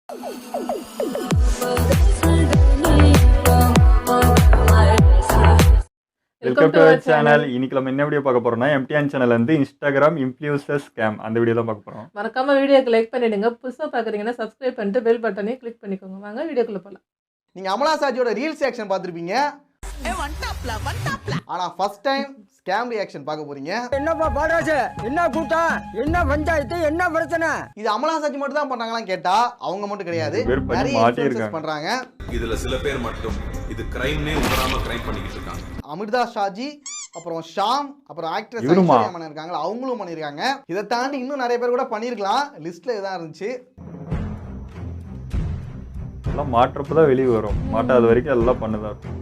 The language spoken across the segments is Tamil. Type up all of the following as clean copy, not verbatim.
Welcome to our channel. இன்னைக்கு நம்ம என்ன வீடியோ பார்க்க போறோம்னா எம்டிஎன் சேனல்ல இருந்து இன்ஸ்டாகிராம் இன்ஃப்ளூயன்சர் ஸ்கேம் அந்த வீடியோ தான் பார்க்க போறோம். மறக்காம வீடியோக்கு லைக் பண்ணிடுங்க. புதுசா பாக்குறீங்கன்னா சப்ஸ்கிரைப் பண்ணிட்டு பெல் பட்டனையும் கிளிக் பண்ணிக்கோங்க. வாங்க வீடியோக்குள்ள போலாம். நீங்க அமலா சாஜியோட ரீல்ஸ் ரியாக்ஷன் பார்த்திருப்பீங்க. ஆனா ஃபர்ஸ்ட் டைம் ஸ்கேம் ரியாக்ஷன் பார்க்க போறீங்க. என்னப்பா பாராஜ, என்ன கூட்டம், என்ன பஞ்சாயத்து, என்ன பிரச்சனை? இது அமலா சாஜி மட்டும் தான் பண்றாங்களான்னு கேட்டா அவங்க மட்டும் கிடையாது, நிறைய இன்ஃப்ளூயன்சர்ஸ் பண்றாங்க. இதுல சில பேர் மட்டும் இது கிரைம்னே உணராம கிரைம் பண்ணிக்கிட்டு இருக்காங்க. அமிர்தா ஷாஜி, அப்புறம் ஷாம், அப்புறம் ஆக்ட்ரஸ் ஐஸ்வர்யா பண்ணிருக்காங்க, அவங்களும் பண்ணிருக்காங்க. இதை தாண்டி இன்னும் நிறைய பேர் கூட பண்ணிருக்கலாம். லிஸ்ட்ல இதான் இருந்துச்சு. எல்லாம் மாற்றப்பதான் வெளியே வரும், மாட்டாத வரைக்கும் எல்லாம் பண்ணுதா இருக்கும்.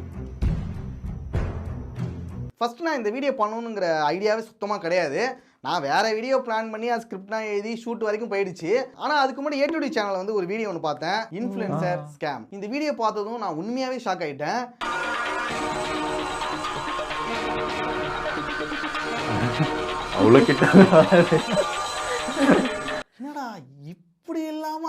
ஃபர்ஸ்ட் நான் இந்த வீடியோ பண்ணணுங்கிற ஐடியாவே சுத்தமாக கிடையாது. நான் வேற வீடியோ பிளான் பண்ணி அது ஸ்கிரிப்ட்லாம் எழுதி ஷூட் வரைக்கும் போயிடுச்சு. ஆனால் அதுக்கு முன்னாடி ஏடிடி சேனல் வந்து ஒரு வீடியோ ஒன்று பார்த்தேன், இன்ஃப்ளூயன்சர் ஸ்கேம். இந்த வீடியோ பார்த்ததும் நான் உண்மையாகவே ஷாக் ஆகிட்டேன். அவ்வளோ கிட்ட என்னடா இப்படி இல்லாம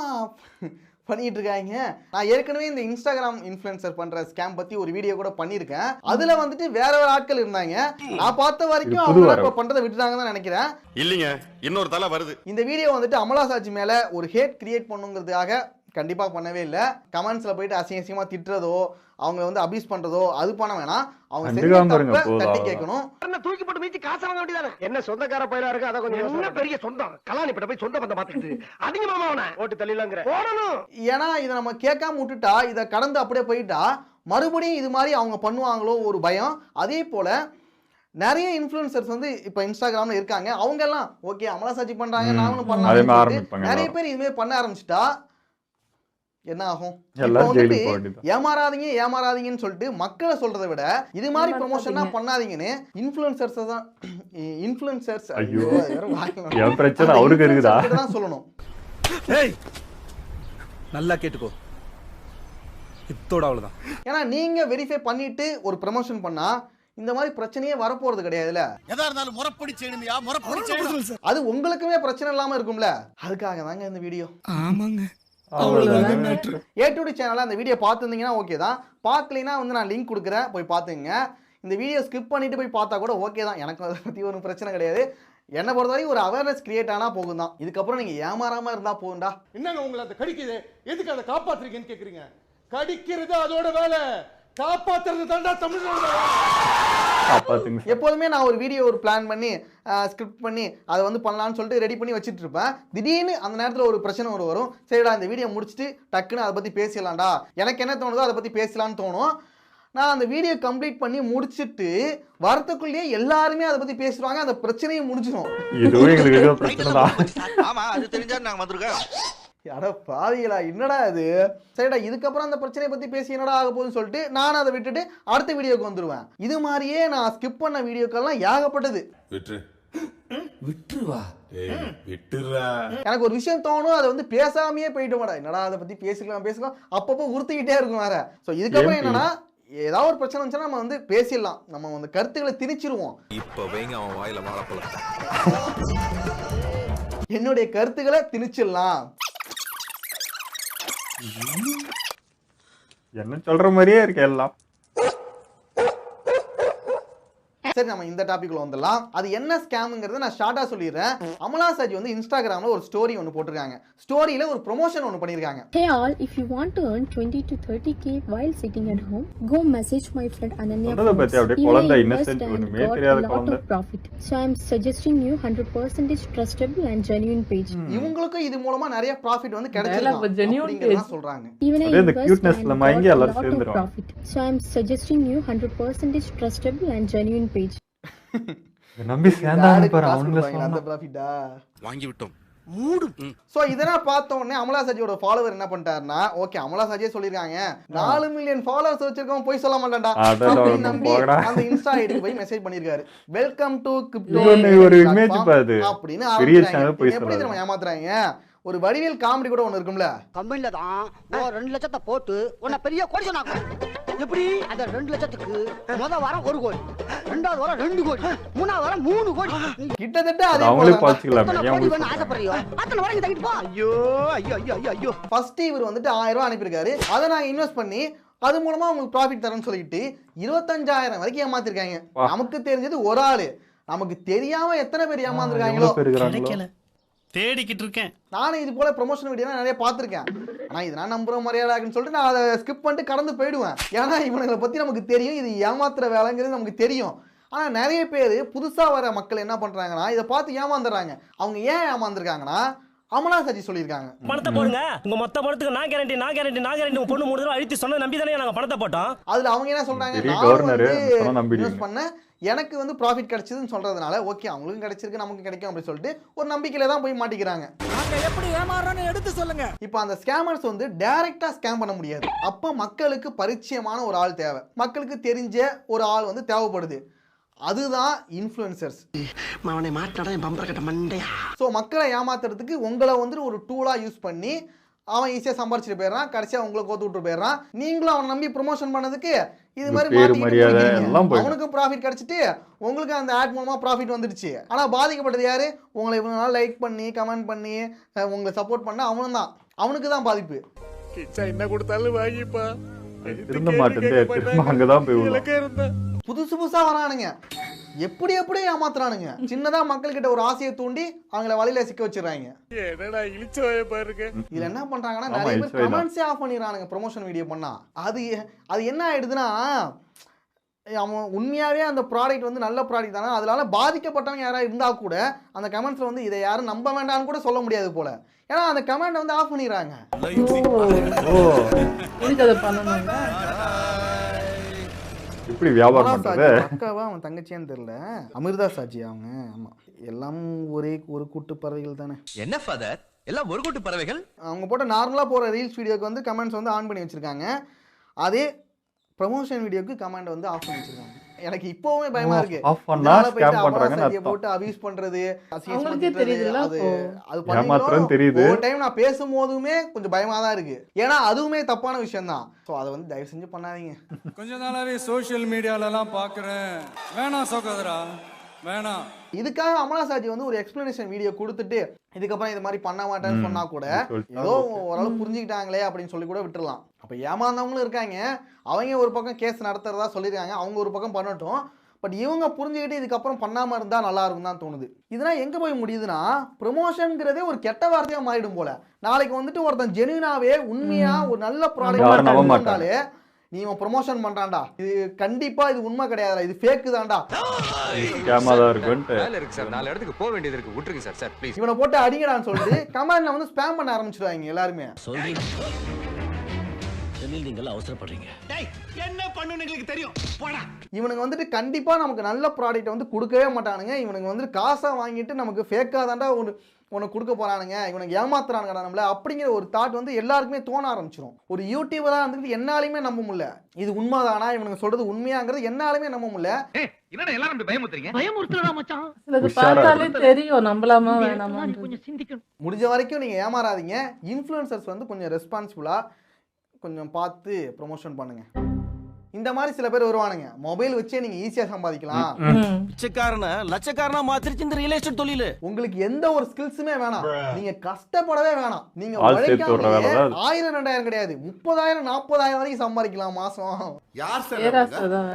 பண்ணிட்டு இருக்காங்க. நான் ஏற்கனவே இந்த இன்ஸ்டாகிராம் இன்ஃப்ளூயன்சர் பண்ற ஸ்கேம் பத்தி ஒரு வீடியோ கூட பண்ணிருக்கேன். அதுல வந்துட்டு வேற வேற ஆட்கள் இருந்தாங்க. நான் பார்த்த வரைக்கும் அவங்க பண்றதை விட்டுட்டாங்க தான் நினைக்கிறேன். இல்லைங்க, இன்னொரு தலை வருது. இந்த வீடியோ வந்துட்டு அமலா சாஜி மேல ஒரு ஹேட் கிரியேட் பண்ணுங்கிறதுக்காக கண்டிப்பா பண்ணவே இல்லை. கமெண்ட்ஸ்ல போயிட்டு அசிங்கமா திட்டுறதோ, அவங்க வந்து அபியூஸ் பண்றதோ அது பண்ண வேணாம். அவங்க தட்டி கேட்கணும். தூக்கி போட்டு மீச்சி காசு வாங்க வேண்டியதானே. என்ன சொந்தக்கார பையனா இருக்கு, அத கொஞ்சம் என்ன பெரிய சொந்தம் கலானி கிட்ட போய் சொந்த பந்த பாத்துக்கிட்டு அதிக மாமா அவனை ஓட்டு தள்ளிலாங்கற போடணும். ஏன்னா இதை நம்ம கேட்காம விட்டுட்டா, இதை கடந்து அப்படியே போயிட்டா மறுபடியும் இது மாதிரி அவங்க பண்ணுவாங்களோ ஒரு பயம். அதே போல நிறைய இன்ஃப்ளூயன்சர்ஸ் வந்து இப்ப இன்ஸ்டாகிராம்ல இருக்காங்க. அவங்க எல்லாம் ஓகே அமலா சாஜி பண்றாங்க, நானும் பண்ணலாம். நிறைய பேர் இது மாதிரி பண்ண ஆரம்பிச்சுட்டா என்ன ஆகும்? ஏமாறாதீங்க ஏமாறாதீங்கன்னு சொல்லிட்டு மக்களை சொல்றதை விட இது மாதிரி ப்ரமோஷன் தான் பண்ணாதீங்கன்னு இன்ஃப்ளூயன்சர்ஸ் தான் சொல்லணும். நல்லா கேட்டுக்கோ, இத்தோட அவ்வளவுதான். ஏன்னா நீங்க வெரிஃபை பண்ணிட்டு ஒரு ப்ரமோஷன் பண்ணா இந்த மாதிரி பிரச்சனையே வரப்போறது கிடையாதுல. அது உங்களுக்குமே பிரச்சனை இல்லாம இருக்கும்ல. அதுக்காக தாங்க இந்த வீடியோ. ஆமாங்க, ஏடிடி சேனல்ல அந்த வீடியோ பார்த்துருந்தீங்கன்னா ஓகே தான். பார்க்கலைன்னா வந்து நான் லிங்க் கொடுக்குறேன், போய் பார்த்துங்க. இந்த வீடியோ ஸ்கிப் பண்ணிட்டு போய் பார்த்தா கூட ஓகே தான், எனக்கு அதை பற்றி ஒரு பிரச்சனை கிடையாது. என்னை பொறுத்தவரைக்கும் ஒரு அவேர்னஸ் கிரியேட் ஆனா போகும் தான். இதுக்கப்புறம் நீங்க ஏமாறாம இருந்தா போகும்டா. என்னங்க உங்களை அந்த கடிக்குது, எதுக்கு அதை காப்பாத்துறீங்கன்னு கேக்குறீங்க? கடிக்கிறது அதோட வேலை, காப்பாத்துறது தாண்டா தமிழ். எப்போதுமே நான் ஒரு வீடியோ ஒரு பிளான் பண்ணி ஸ்கிரிப்ட் பண்ணி அதை வந்து பண்ணலான்னு சொல்லிட்டு ரெடி பண்ணி வச்சுட்டு இருப்பேன். திடீர்னு அந்த நேரத்தில் ஒரு பிரச்சனை வரும். சரிடா இந்த வீடியோ முடிச்சுட்டு டக்குன்னு அதை பற்றி பேசலாம்டா, எனக்கு என்ன தோணுதோ அதை பற்றி பேசலான்னு தோணும். நான் அந்த வீடியோ கம்ப்ளீட் பண்ணி முடிச்சுட்டு வரத்துக்குள்ளேயே எல்லாருமே அதை பற்றி பேசுவாங்க, அந்த பிரச்சனையும் முடிஞ்சிடும். அட பாவிகளா, என்னடா இது? சரிடா இதுக்கப்புறம் அந்த பிரச்சனையை பத்தி பேசி என்னடா ஆக போகுதுன்னு சொல்லிட்டு நான் அதை விட்டுட்டு அடுத்த வீடியோக்கு வந்துருவேன். இது மாதிரியே நான் ஸ்கிப் பண்ண வீடியோக்கெல்லாம் ஏகப்பட்டது. எனக்கு ஒரு விஷயம் தோணும், அதை வந்து பேசாமையே போயிட்டு மாடா, என்னடா அதை பத்தி பேசலாம் அப்பப்போ உறுத்திக்கிட்டே இருக்கும் வேற. ஸோ இதுக்கப்புறம் என்னன்னா ஏதாவது ஒரு பிரச்சனை வந்துச்சுன்னா நம்ம வந்து பேசிடலாம், நம்ம வந்து கருத்துக்களை திணிச்சிருவோம். என்னுடைய கருத்துக்களை திணிச்சிடலாம். என்ன சொல்ற மாதிரியே இருக்கு எல்லாம். சரி நம்ம இந்த டாபிக்ல வந்துடலாம். அது என்ன ஸ்கேம்ங்கிறத நான் ஷார்ட்டா சொல்லிடுறேன். அமலா சாஜி வந்து இன்ஸ்டாகிராம்ல ஒரு ஸ்டோரி ஒன்னு போட்டுருக்காங்க. ஸ்டோரியில ஒரு ப்ரமோஷன் ஒன்னு பண்ணிருக்காங்க. Hey all, if you want to earn 20 to 30k while sitting at home, go message my friend Ananya. அதத பத்தி அப்படியே குழந்தை இன்னசென்ட் ஒண்ணுமே தெரியாத குழந்தை. So I am suggesting you 100% trustable and genuine page. இவங்களுக்கு இது மூலமா நிறைய ப்ராஃபிட் வந்து கிடைச்சிருக்கு அப்படிங்கறத சொல்றாங்க. Even the cutenessல மயங்கி எல்லாரும் சேர்ந்துரும். So I am suggesting you 100% trustable and genuine page. நம்பி சேர்ந்தாங்க பாரு, அவங்க அந்த ப்ராஃபிட்டா வாங்கி விட்டோம். சோ இதெல்லாம் பார்த்த உடனே அமலா சாஜியோட ஃபாலோவர் என்ன பண்ணிட்டாருன்னா, ஓகே அமலா சாஜியே சொல்லிருக்காங்க 4 மில்லியன் ஃபாலோவர்ஸ் வச்சிருக்கோம், போய் சொல்ல மாட்டான்டா அப்படின்னு நம்பி அந்த இன்ஸ்டா ஐடிக்கு போய் மெசேஜ் பண்ணிருக்காரு. வெல்கம் டு கிரிப்டோ ஒரு இமேஜ் பாது அப்படின்னு எப்படி நம்ம ஏமாத்துறாங்க. ஒரு வடிவேல் காமெடி கூட ஒன்னு இருக்கும்ல, கம்பெனில தான் 2 லட்சத்தை போட்டு உன்னை பெரிய கோடீஸ்வரன் ஆக்குறேன். எப்படி அந்த 2 லட்சத்துக்கு முத வாரம் 1 கோடி, 2வது வாரம் 2 கோடி, 3வது வாரம் 3 கோடி. கிட்டத்தட்ட அதே அவங்களே போல பாத்துக்கலாமே ஏன் கோடி உங்களுக்கு வேணும் ஆசைப்படுறியோ அத்தனை வரைக்கும் தங்கிட்டு போ. ஐயோ ஐயோ ஐயோ ஐயோ ஐயோ. ஃபர்ஸ்ட் இவர் வந்துட்டு 1000 ரூபாய் அனுப்பியிருக்காரு. அதை நாங்கள் இன்வெஸ்ட் பண்ணி அது மூலமா உங்களுக்கு ப்ராஃபிட் தரேன்னு சொல்லிட்டு 25000 வரைக்கும் ஏமாத்திருக்காங்க. நமக்கு தெரிஞ்சது ஒரு ஆளு, நமக்கு தெரியாம எத்தனை பேர் ஏமாந்துருக்காங்களோ தேடிக்கிட்டு இருக்கேன். நானும் இது போல ப்ரொமோஷன் வீடியோ நிறைய பார்த்துருக்கேன். ஆனா இது நான் நம்புற மரியாதைன்னு சொல்லிட்டு நான் அதை ஸ்கிப் பண்ணிட்டு கடந்து போயிடுவேன். ஏன்னா இவங்களை பத்தி நமக்கு தெரியும், இது ஏமாத்துற வேலைங்கிறது நமக்கு தெரியும். ஆனா நிறைய பேர் புதுசா வர மக்கள் என்ன பண்றாங்கன்னா இதை பார்த்து ஏமாந்துடுறாங்க. அவங்க ஏன் ஏமாந்துருக்காங்கன்னா அமலா சஜி சொல்லியிருக்காங்க, பணத்தை போடுங்க, உங்க மொத்த பணத்துக்கு நான் கேரண்டி உங்க பொண்ணு 3 தடவை அழுத்தி சொன்ன நம்பி தானே நாங்க பணத்தை போட்டோம். அதுல அவங்க என்ன சொல்றாங்க, இன்வெஸ்ட் பண்ண எனக்கு வந்து ப்ராஃபிட் கிடைச்சதுன்னு சொல்றதுனால ஓகே அவங்களுக்கும் கிடைச்சிருக்கு நமக்கு கிடைக்கும் அப்படின்னு சொல்லிட்டு ஒரு நம்பிக்கையில தான் போய் மாட்டிக்கிறாங்க. எப்படி ஏமாறோம்னு எடுத்து சொல்லுங்க. இப்போ அந்த ஸ்கேமர்ஸ் வந்து டைரக்டா ஸ்கேம் பண்ண முடியாது. அப்போ மக்களுக்கு பரிச்சயமான ஒரு ஆள் தேவை, மக்களுக்கு தெரிஞ்ச ஒரு ஆள் வந்து தேவைப்படுது. அதுதான் இன்ஃப்ளூயன்சர்ஸ். அவனை மாட்டாடா என் பம்பர கட்ட மண்டையா. ஸோ மக்களை ஏமாத்துறதுக்கு உங்களை வந்து ஒரு டூலாக யூஸ் பண்ணி அவன் ஈஸியாக சம்பாரிச்சுட்டு போயிடறான், கடைசியாக உங்களை கோத்து விட்டு போயிடறான். நீங்களும் அவனை நம்பி ப்ரொமோஷன் பண்ணதுக்கு இது மாதிரி அவனுக்கும் ப்ராஃபிட் கிடைச்சிட்டு உங்களுக்கு அந்த ஆட் மூலமாக ப்ராஃபிட் வந்துடுச்சு. ஆனால் பாதிக்கப்பட்டது யாரு? உங்களை இவ்வளோ நாள் லைக் பண்ணி கமெண்ட் பண்ணி உங்களை சப்போர்ட் பண்ண அவனும் தான், அவனுக்கு தான் பாதிப்பு. என்ன கொடுத்தாலும் வாங்கிப்பா திருந்த மாட்டேன் அங்கதான் போய் புதுசு புதுசா வரானுங்க, எப்படி எப்படியே ஏமாத்துறானுங்க. சின்னதா மக்கள் கிட்ட ஒரு ஆசையை தூண்டி அவங்கள வலையில சிக்க வச்சிடறாங்க. இதுல என்ன பண்றாங்கன்னா நிறைய பேர் கமெண்ட்ஸே ஆஃப் பண்ணிடுறானுங்க ப்ரொமோஷன் வீடியோ பண்ணா. அது என்ன ஆயிடுதுன்னா அவன் உண்மையாவே அந்த ப்ராடக்ட் வந்து நல்ல ப்ராடக்ட் தானே, அதனால பாதிக்கப்பட்டவங்க யாராவது இருந்தா கூட அந்த கமெண்ட்ஸ்ல வந்து இதை யாரும் நம்ப வேண்டாம்னு கூட சொல்ல முடியாது போல. ஏன்னா அந்த கமெண்ட் வந்து ஆஃப் பண்ணிடுறாங்க. இப்படி வியாபாரம் பண்றது அக்காவா அவன் தங்கச்சியான்னு தெரியல, அமிர்தா சாஜி அவங்க. ஆமா எல்லாம் ஒரே ஒரு கூட்டு பறவைகள் தானே. என்ன ஃபாதர் எல்லாம் ஒரு கூட்டு பறவைகள்? அவங்க போட்ட நார்மலா போற ரீல்ஸ் வீடியோக்கு வந்து கமெண்ட்ஸ் வந்து ஆன் பண்ணி வச்சிருக்காங்க, அதே ப்ரமோஷன் வீடியோக்கு கமெண்ட் வந்து ஆஃப் பண்ணி வச்சிருக்காங்க. எனக்கு இப்போவே பயமா இருக்கு, ஆஃப் பண்ணா ஸ்கேம் பண்றாங்கன்னு போட்டு அபியூஸ் பண்றது அவங்களுக்கே தெரியுதுல. அது பண்ணி தெரியுது. ஒரு டைம் நான் பேசும்போதுமே கொஞ்சம் பயமா தான் இருக்கு, ஏன்னா அதுவுமே தப்பான விஷயம் தான். ஸோ அதை வந்து தயவு செஞ்சு பண்ணாதீங்க. கொஞ்ச நாளாவே சோஷியல் மீடியாலலாம் பார்க்குறேன், வேணாம் சோகாதரா வேணாம். இதுக்காக அமலா சாஜி வந்து ஒரு எக்ஸ்பிளனேஷன் வீடியோ கொடுத்துட்டு இதுக்கப்புறம் இது மாதிரி பண்ண மாட்டேன்னு சொன்னா கூட ஏதோ ஓரளவு புரிஞ்சுக்கிட்டாங்களே அப்படின்னு சொல்லி கூட விட்டுறலாம். அப்ப ஏமாந்தவங்களும் இருக்காங்க, அவங்க ஒரு பக்கம் கேஸ் நடத்துறதா சொல்லியிருக்காங்க, அவங்க ஒரு பக்கம் பண்ணட்டும். பட் இவங்க புரிஞ்சுக்கிட்டு இதுக்கப்புறம் பண்ணாம இருந்தா நல்லா இருக்கும் தான் தோணுது. இதெல்லாம் எங்க போய் முடியுதுன்னா ப்ரொமோஷன்ங்கிறதே ஒரு கெட்ட வார்த்தையா மாறிடும் போல. நாளைக்கு வந்துட்டு ஒருத்தன் ஜெனுவினாவே உண்மையா ஒரு நல்ல ப்ராடக்ட் நீ ப்ரொமோஷன் பண்றான்டா, இது கண்டிப்பா இது உண்மை கிடையாதுடா, இது ஃபேக் தான்டா, ஸ்கேமா தான் இருக்குன்னு வேலை இருக்கு சார், 4 இடத்துக்கு போக வேண்டியது இருக்கு, விட்டுருங்க சார் சார் ப்ளீஸ். இவனை போட்டு அடிங்கடான்னு சொல்லிட்டு கமெண்ட்ல வந்து ஸ்பாம் பண்ண ஆரம்பிச்சிடுவாங்க எல்லாருமே. சொல்றீங்க நீங்கள் அவசரப்படுறீங்க, என்ன பண்ணுன்னு எங்களுக்கு தெரியும் போடா. இவனுங்க வந்துட்டு கண்டிப்பா நமக்கு நல்ல ப்ராடக்ட் வந்து கொடுக்கவே மாட்டானுங்க. இவனுங்க வந்து காசை வாங்கிட்டு நமக்கு ஃபேக்கா தாண்டா உனக்கு கொடுக்க போறானுங்க, இவனுக்கு ஏமாத்துறானுங்கடா நம்மள அப்படிங்கிற ஒரு தாட் வந்து எல்லாருக்குமே தோண ஆரம்பிச்சிடும். ஒரு யூடியூபரா வந்துட்டு என்னாலுமே நம்ப முடியல, இது உண்மைதானா இவனுங்க சொல்றது உண்மையாங்கிறது என்னாலுமே நம்ப முடியல. என்னடா எல்லாரும் இப்படி பயமுறுத்துறீங்க? பயமுறுத்துறடா மச்சான். சிலது பார்த்தாலே தெரியும் நம்பலாமா வேணாமா. கொஞ்சம் சிந்திக்கணும். முடிஞ்ச வரைக்கும் நீங்க ஏமாறாதீங்க. இன்ஃப்ளூயன்சர்ஸ் வந்து கொஞ்சம் ரெஸ்பான்சிபிளா கொஞ்சம் பார்த்து ப்ரொமோஷன் பண்ணுங்க. இந்த மாதிரி சில பேர் வருவானுங்க, மொபைல் வச்சே நீங்க ஈஸியா சம்பாதிக்கலாம், லட்சக்காரனா மாத்திருச்சு இந்த ரியல் எஸ்டேட் தொழில். உங்களுக்கு எந்த ஒரு ஸ்கில்ஸுமே வேணாம், நீங்க கஷ்டப்படவே வேணாம், நீங்க 1000-2000 கிடையாது 30,000-40,000 வரைக்கும் சம்பாதிக்கலாம் மாசம்.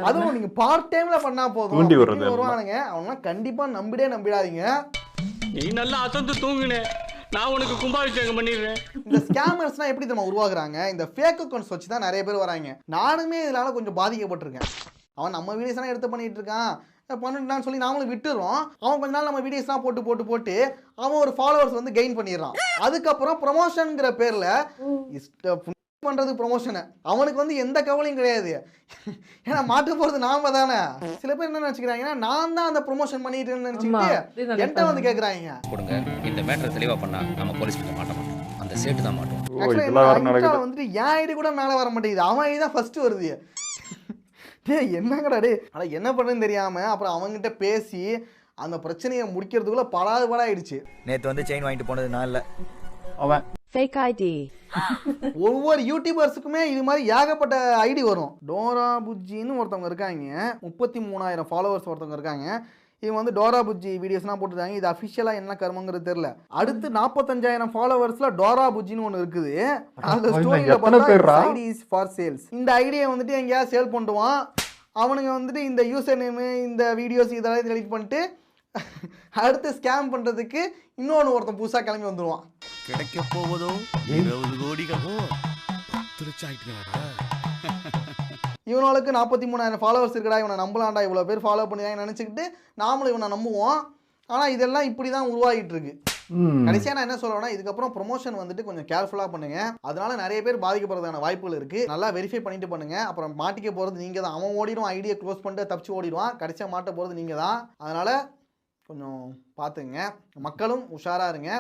அதுவும் நீங்க பார்ட் டைம்ல பண்ணா போதும். வருவானுங்க அவங்க கண்டிப்பா நம்பிடாதீங்க. நீ நல்லா அசந்து தூங்குனே, நான் உனக்கு கும்பாபிஷேகம் பண்ணிடுறேன். இந்த ஸ்கேமர்ஸ்லாம் எப்படி நம்ம உருவாக்குறாங்க, இந்த ஃபேக் அக்கௌண்ட்ஸ் வச்சு தான் நிறைய பேர் வராங்க. நானுமே இதனால கொஞ்சம் பாதிக்கப்பட்டிருக்கேன். அவன் நம்ம வீடியோஸ்லாம் எடுத்து பண்ணிட்டு இருக்கான் பண்ணிட்டான்னு சொல்லி நாமளும் விட்டுறோம். அவன் கொஞ்ச நாள் நம்ம வீடியோஸ்லாம் போட்டு அவன் ஒரு ஃபாலோவர்ஸ் வந்து கெயின் பண்ணிடுறான். அதுக்கப்புறம் ப்ரொமோஷன்ங்கிற பேர்ல பண்றது ப்ரொமோஷனை, அவனுக்கு வந்து எந்த கவலையும் கிடையாது, ஏன்னா மாட்ட போறது நாம தானே. சில பேர் என்ன நினைச்சுக்கிறாங்கன்னா நான் தான் அந்த ப்ரொமோஷன் பண்ணிட்டேன்னு நினைச்சுக்கிட்டு என்கிட்ட வந்து கேக்குறாங்க. கொடுங்க இந்த மேட்டரை தெளிவா பண்ணா நம்ம போலீஸ் கிட்ட மாட்ட மாட்டோம், அந்த சேட்டு தான் மாட்டோம். வந்துட்டு என் ஐடி கூட மேல வர மாட்டேங்குது, அவன் ஐடி தான் ஃபர்ஸ்ட் வருது. என்னங்கடா டே, ஆனா என்ன பண்ணுன்னு தெரியாம அப்புறம் அவங்ககிட்ட பேசி அந்த பிரச்சனையை முடிக்கிறதுக்குள்ள படாது படாயிடுச்சு. நேத்து வந்து செயின் வாங்கிட்டு போனது நான் இல்ல, அவன் Fake ID. ஒவ்வொரு யூடியூபர்ஸுக்குமே இது மாதிரி ஏகப்பட்ட ஐடி வரும். டோரா புஜ்ஜின்னு ஒருத்தவங்க இருக்காங்க, 33,000 ஃபாலோவர்ஸ் ஒருத்தவங்க இருக்காங்க. இவங்க வந்து டோரா புஜ்ஜி வீடியோஸ்லாம் போட்டுருக்காங்க. இது அஃபிஷியலாக என்ன கர்மங்கிறது தெரியல. அடுத்து 45,000 ஃபாலோவர்ஸில் டோரா புஜ்ஜின்னு ஒன்று இருக்குது. அந்த ஸ்டோரியில் பார்த்தா ஐடி இஸ் ஃபார் சேல்ஸ். இந்த ஐடியை வந்துட்டு எங்கேயாவது சேல் பண்ணுவான். அவனுங்க வந்துட்டு இந்த யூசர் நேமு, இந்த வீடியோஸ் இதெல்லாம் டெலிட் பண்ணிட்டு அடுத்து ஸ்கேம் பண்ணுறதுக்கு இன்னொன்று ஒருத்தன் புதுசாக கிளம்பி வந்துடுவான். கிடைக்க போவதோ 20 கோடிகள். இவனுக்கு 43,000 ஃபாலோவர்ஸ் இருக்கடா, இவனை நம்பலாம்டா, இவ்வளோ பேர் ஃபாலோ பண்ணிதான் நினச்சிக்கிட்டு நாமளும் இவனை நம்புவோம். ஆனால் இதெல்லாம் இப்படி தான் உருவாகிட்டு இருக்கு. கடைசியாக நான் என்ன சொல்லுவேன்னா, இதுக்கப்புறம் ப்ரொமோஷன் வந்துட்டு கொஞ்சம் கேர்ஃபுல்லாக பண்ணுங்க. அதனால நிறைய பேர் பாதிக்கப்படுறதுக்கான வாய்ப்புகள் இருக்கு. நல்லா வெரிஃபை பண்ணிட்டு பண்ணுங்க. அப்புறம் மாட்டிக்க போகிறது நீங்க தான். அவன் ஓடிடுவான், ஐடியை க்ளோஸ் பண்ணிட்டு தப்பிச்சு ஓடிடுவான். கடைசியாக மாட்ட போகிறது நீங்க தான். அதனால கொஞ்சம் பார்த்துங்க, மக்களும் உஷாரா இருங்க.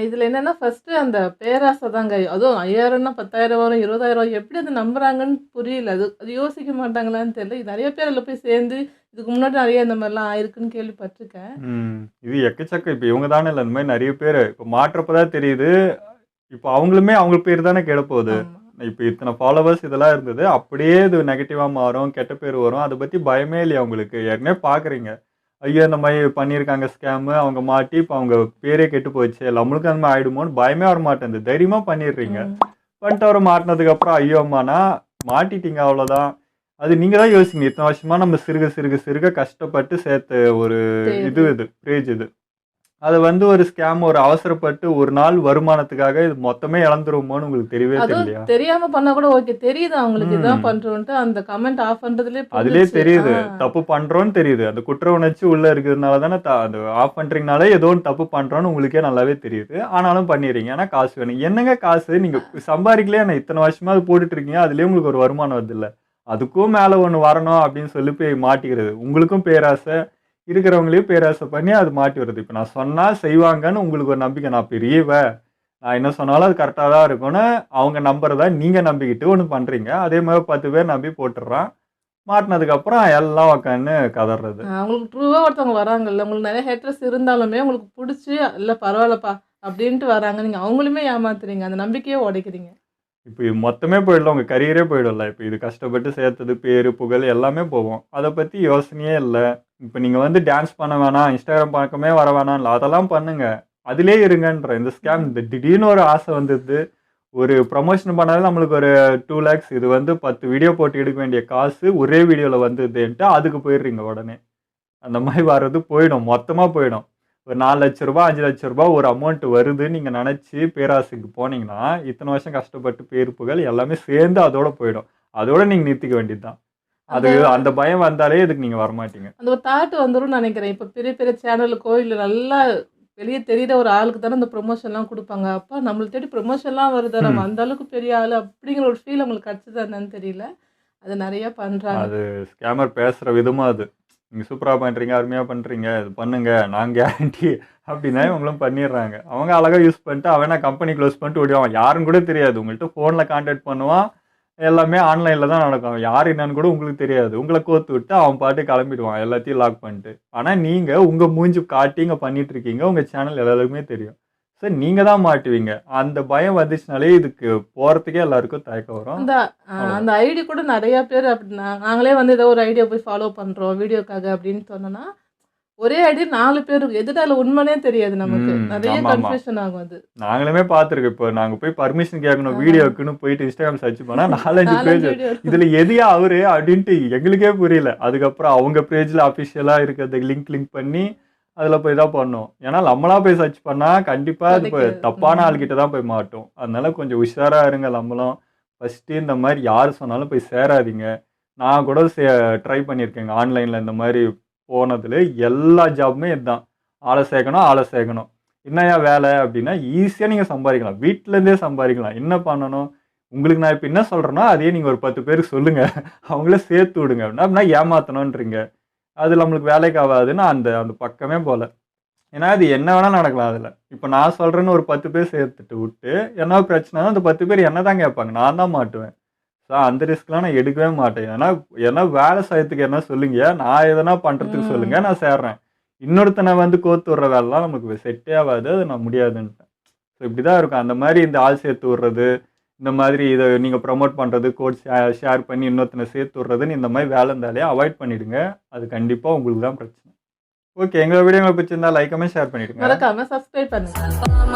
இதுல என்னன்னா ஃபர்ஸ்ட் அந்த பேராசை தாங்க. அதுவும் 5,000னா 10,000 வரும், 20,000 எப்படி அது நம்புறாங்கன்னு புரியல. அது யோசிக்க மாட்டாங்களான்னு தெரியல. இது நிறைய பேர் அதில் போய் சேர்ந்து இதுக்கு முன்னாடி நிறைய இந்த மாதிரிலாம் ஆயிருக்குன்னு கேள்விப்பட்டிருக்கேன். இது எக்கச்சக்க. இப்போ இவங்க தானே இல்லை, இந்த மாதிரி நிறைய பேர் இப்போ மாற்றப்பதான் தெரியுது. இப்போ அவங்களுமே அவங்க பேர் தானே கெடப்போகுது. இப்போ இத்தனை ஃபாலோவர்ஸ் இதெல்லாம் இருந்தது, அப்படியே இது நெகட்டிவாக மாறும், கெட்ட பேர் வரும். அதை பற்றி பயமே இல்லையா உங்களுக்கு? ஏற்கனவே பார்க்குறீங்க, ஐயோ இந்த மாதிரி பண்ணியிருக்காங்க ஸ்கேமு, அவங்க மாட்டி இப்போ அவங்க பேரே கெட்டு போச்சு, நம்மளுக்கு அந்த மாதிரி ஆகிடுமோன்னு பயமே வர மாட்டேங்குது. தைரியமாக பண்ணிடுறீங்க. பண்ணிட்டு அவரை மாட்டினதுக்கப்புறம் ஐயோ அம்மானா மாட்டிட்டீங்க, அவ்வளோதான். அது நீங்கள் தான் யோசிங்க. இத்தனை வருஷமாக நம்ம சிறுக கஷ்டப்பட்டு சேர்த்த ஒரு இது பேஜ் இது. அது வந்து ஒரு ஸ்கேம், ஒரு அவசரப்பட்டு ஒரு நாள் வருமானத்துக்காக இது மொத்தமே இழந்துருமோன்னு உங்களுக்கு தெரியவே தெரியலையா? தெரியாம பண்ணா கூட ஓகே, தெரியுது அவங்களுக்கு இதான் பண்றோம்ட்டு. அந்த கமெண்ட் ஆஃப் பண்றதுலேயே தெரியுது தப்பு பண்றோம்னு தெரியுது. அந்த குற்ற உணர்ச்சி உள்ள இருக்கிறதுனால தானே அது ஆஃப் பண்றீங்கனாலே ஏதோ ஒன்று தப்பு பண்றோம்னு உங்களுக்கே நல்லாவே தெரியுது. ஆனாலும் பண்ணிடுறீங்க. ஏன்னா காசு வேணும். என்னங்க காசு? நீங்க சம்பாதிக்கலையே, நான் இத்தனை வருஷமா அது போட்டுட்டு இருக்கீங்க, அதுலயே உங்களுக்கு ஒரு வருமானம் வருது இல்லை, அதுக்கும் மேல ஒன்று வரணும் அப்படின்னு சொல்லி போய் மாட்டிக்கிறது. உங்களுக்கும் பேராசை, இருக்கிறவங்களையும் பேராசை பண்ணி அது மாட்டி வருது. இப்போ நான் சொன்னால் செய்வாங்கன்னு உங்களுக்கு ஒரு நம்பிக்கை, நான் பெரியவன், நான் என்ன சொன்னாலும் அது கரெக்டாக தான் இருக்கும்னு அவங்க நம்புறதா நீங்கள் நம்பிக்கிட்டு ஒன்று பண்ணுறீங்க. அதே மாதிரி 10 பேர் நம்பி போட்டுடுறான். மாட்டினதுக்கப்புறம் எல்லாம் உட்காந்து கதறது. அவங்களுக்கு ட்ரூவாக ஒருத்தவங்க வராங்கல்ல, உங்களுக்கு நிறைய ஹேட்டர்ஸ் இருந்தாலுமே உங்களுக்கு பிடிச்சி இல்லை பரவாயில்லப்பா அப்படின்ட்டு வராங்க. நீங்கள் அவங்களுமே ஏமாத்துறீங்க, அந்த நம்பிக்கையே உடைக்கிறீங்க. இப்போ இது மொத்தமே போயிடல, உங்கள் கரியரே போயிடல. இப்போ இது கஷ்டப்பட்டு சேர்த்தது பேரு புகழ் எல்லாமே போவோம். அதை பற்றி யோசனையே இல்லை. இப்போ நீங்கள் வந்து டான்ஸ் பண்ண வேணாம், இன்ஸ்டாகிராம் பக்கமே வர வேணாம், அதெல்லாம் பண்ணுங்க, அதிலே இருங்கன்ற. இந்த ஸ்கேம் இந்த திடீர்னு ஒரு ஆசை வந்துடுது. ஒரு ப்ரமோஷன் பண்ணாலும் நம்மளுக்கு ஒரு 2 lakhs, இது வந்து 10 வீடியோ போட்டு எடுக்க வேண்டிய காசு ஒரே வீடியோவில் வந்துதுன்ட்டு அதுக்கு போயிடுறீங்க உடனே. அந்த மாதிரி வர்றது போயிடும், மொத்தமாக போயிடும். ஒரு 4 லட்ச ரூபா 5 லட்ச ரூபா ஒரு அமௌண்ட் வருதுன்னு நீங்கள் நினச்சி பேராசைக்கு போனீங்கன்னா இத்தனை வருஷம் கஷ்டப்பட்டு பேர் புகழ் எல்லாமே சேர்ந்து அதோட போயிடும். அதோட நீங்கள் நிறுத்திக்க வேண்டியது தான். அது அந்த பயம் வந்தாலே இதுக்கு நீங்கள் வரமாட்டீங்க. அந்த ஒரு தாட் வந்துடும் நினைக்கிறேன். இப்போ பெரிய பெரிய சேனலுக்கோ இல்லை நல்லா வெளியே தெரியுற ஒரு ஆளுக்கு தானே அந்த ப்ரொமோஷன்லாம் கொடுப்பாங்க. அப்பா நம்மளை தேடி ப்ரொமோஷன்லாம் வருது, நம்ம அந்த அளவுக்கு பெரிய ஆள் அப்படிங்கிற ஒரு ஃபீல் அவங்களுக்கு கிடச்சது என்னன்னு தெரியல. அது நிறைய பண்ணுறாங்க. அது ஸ்கேமர் பேசுகிற விதமாக அது. நீங்கள் சூப்பராக பண்ணுறீங்க, அருமையாக பண்ணுறீங்க, இது பண்ணுங்க, நான் கேரண்டி அப்படின்னா இவங்களும் பண்ணிடுறாங்க. அவங்க அழகாக யூஸ் பண்ணிட்டு அவன் கம்பெனி க்ளோஸ் பண்ணிட்டு ஓடிவான். யாருன்னு கூட தெரியாது. உங்கள்கிட்ட ஃபோனில் கான்டாக்ட் பண்ணுவான். எல்லாமே ஆன்லைனில் தான் நடக்கும். யார் என்னன்னு கூட உங்களுக்கு தெரியாது. உங்களை கோத்து விட்டு அவன் பாட்டு கிளம்பிடுவான், எல்லாத்தையும் லாக் பண்ணிட்டு. ஆனால் நீங்கள் உங்கள் மூஞ்சி காட்டி இங்கே பண்ணிட்டு இருக்கீங்க, உங்கள் சேனல் எல்லாருக்குமே தெரியும். ஸோ நீங்கள் தான் மாட்டுவீங்க. அந்த பயம் வந்துச்சுனாலே இதுக்கு போகிறதுக்கே எல்லாருக்கும் தயக்கம் வரும். அந்த ஐடி கூட நிறைய பேர் அப்படி நாங்களே வந்து ஏதோ ஒரு ஐடியா போய் ஃபாலோ பண்ணுறோம் வீடியோக்காக அப்படின்னு சொன்னோன்னா ஒரே ஐடி 4 பேர் எதுனால உண்மைனே தெரியாது நமக்கு. நிறைய கன்ஃபியூஷன் ஆகும். அது நாங்களுமே பார்த்துருக்கோம். இப்போ நாங்கள் போய் பர்மிஷன் கேட்கணும் வீடியோக்குன்னு போயிட்டு இன்ஸ்டாகிராம் சர்ச் பண்ணால் 4-5 பேஜ். இதில் எதையா அவரு அப்படின்ட்டு எங்களுக்கே புரியல. அதுக்கப்புறம் அவங்க பேஜில் அஃபிஷியலாக இருக்கிறதுக்கு லிங்க் பண்ணி அதில் போய் தான் பண்ணோம். ஏன்னா நம்மளா போய் சர்ச் பண்ணால் கண்டிப்பாக அது போய் தப்பான ஆள்கிட்ட தான் போய் மாட்டோம். அதனால கொஞ்சம் உஷாராக இருங்க. நம்மளும் ஃபஸ்ட்டு இந்த மாதிரி யார் சொன்னாலும் போய் சேராதீங்க. நான் கூட ட்ரை பண்ணியிருக்கேங்க ஆன்லைனில். இந்த மாதிரி போனதில் எல்லா ஜாப்புமே இதுதான். ஆளை சேர்க்கணும். என்னையா வேலை அப்படின்னா ஈஸியாக நீங்கள் சம்பாதிக்கலாம், வீட்டிலேருந்தே சம்பாதிக்கலாம். என்ன பண்ணணும் உங்களுக்கு நான் இப்போ என்ன சொல்கிறேன்னா அதையே நீங்கள் ஒரு 10 பேருக்கு சொல்லுங்கள், அவங்கள சேர்த்து விடுங்க. அப்படின்னா ஏமாற்றணுன்றீங்க, அது நம்மளுக்கு வேலைக்கு ஆகாதுன்னு அந்த பக்கமே போகல. ஏன்னா அது என்ன வேணால் நடக்கலாம் அதில். இப்போ நான் சொல்கிறேன்னு ஒரு 10 பேர் சேர்த்துட்டு விட்டு என்ன பிரச்சனை, அந்த 10 பேர் என்ன தான் கேட்பாங்க, நான் தான் மாட்டுவேன். ஸோ அந்த ரிஸ்க்லாம் நான் எடுக்கவே மாட்டேன். ஏன்னா வேலை செய்யறதுக்கு என்ன சொல்லுங்க, நான் எதனா பண்ணுறதுக்கு சொல்லுங்கள், நான் சேர்றேன். இன்னொருத்தனை வந்து கோத்து விடுற வேலைலாம் நமக்கு செட்டே ஆகாது, அது நான் முடியாதுன்ட்டேன். ஸோ இப்படி தான் இருக்கும். அந்த மாதிரி இந்த ஆள் சேர்த்து விடுறது, இந்த மாதிரி இதை நீங்கள் ப்ரமோட் பண்ணுறது, கோட் ஷேர் பண்ணி இன்னொருத்தனை சேர்த்து விட்றதுன்னு இந்த மாதிரி வேலை இருந்தாலே அவாய்ட் பண்ணிவிடுங்க. அது கண்டிப்பாக உங்களுக்கு தான் பிரச்சனை. ஓகே, எங்கள் வீடியோ உங்களுக்கு பிடிச்சிருந்தா லைக் கமெண்ட் ஷேர் பண்ணிவிடுங்க. மறக்காம சப்ஸ்கிரைப் பண்ணுங்க.